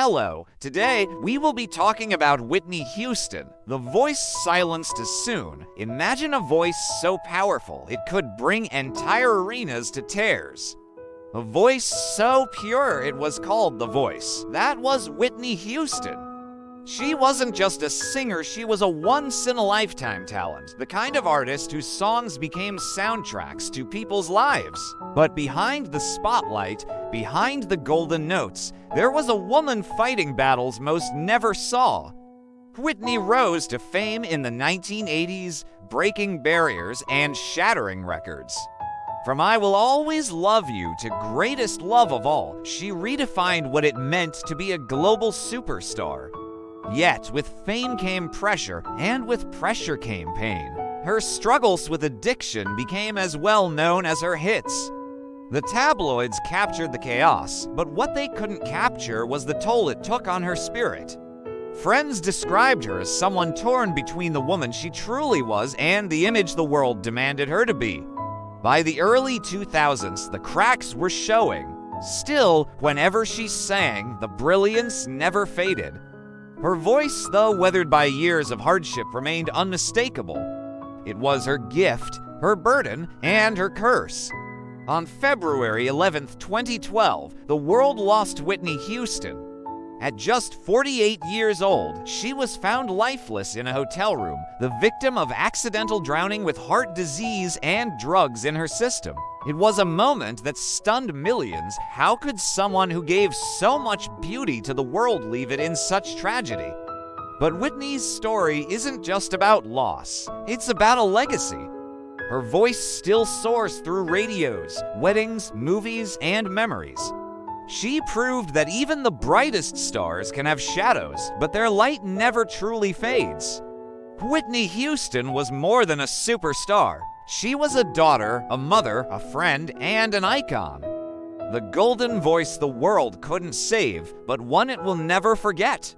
Hello, today we will be talking about Whitney Houston, the voice silenced as soon. Imagine a voice so powerful it could bring entire arenas to tears. A voice so pure it was called The Voice. That was Whitney Houston. She wasn't just a singer, she was a once-in-a-lifetime talent, the kind of artist whose songs became soundtracks to people's lives. But behind the spotlight, behind the golden notes, there was a woman fighting battles most never saw. Whitney rose to fame in the 1980s, breaking barriers and shattering records. From I Will Always Love You to Greatest Love of All, she redefined what it meant to be a global superstar. Yet, with fame came pressure, and with pressure came pain. Her struggles with addiction became as well known as her hits. The tabloids captured the chaos, but what they couldn't capture was the toll it took on her spirit. Friends described her as someone torn between the woman she truly was and the image the world demanded her to be. By the early 2000s, the cracks were showing. Still, whenever she sang, the brilliance never faded. Her voice, though weathered by years of hardship, remained unmistakable. It was her gift, her burden, and her curse. On February 11, 2012, the world lost Whitney Houston. At just 48 years old, she was found lifeless in a hotel room, the victim of accidental drowning with heart disease and drugs in her system. It was a moment that stunned millions. How could someone who gave so much beauty to the world leave it in such tragedy? But Whitney's story isn't just about loss, it's about a legacy. Her voice still soars through radios, weddings, movies, and memories. She proved that even the brightest stars can have shadows, but their light never truly fades. Whitney Houston was more than a superstar. She was a daughter, a mother, a friend, and an icon. The golden voice the world couldn't save, but one it will never forget.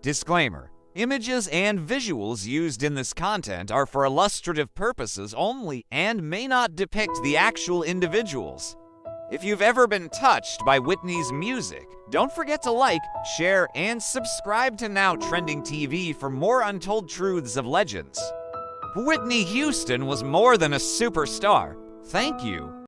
Disclaimer: images and visuals used in this content are for illustrative purposes only and may not depict the actual individuals. If you've ever been touched by Whitney's music, don't forget to like, share, and subscribe to Now Trending TV for more untold truths of legends. Whitney Houston was more than a superstar. Thank you.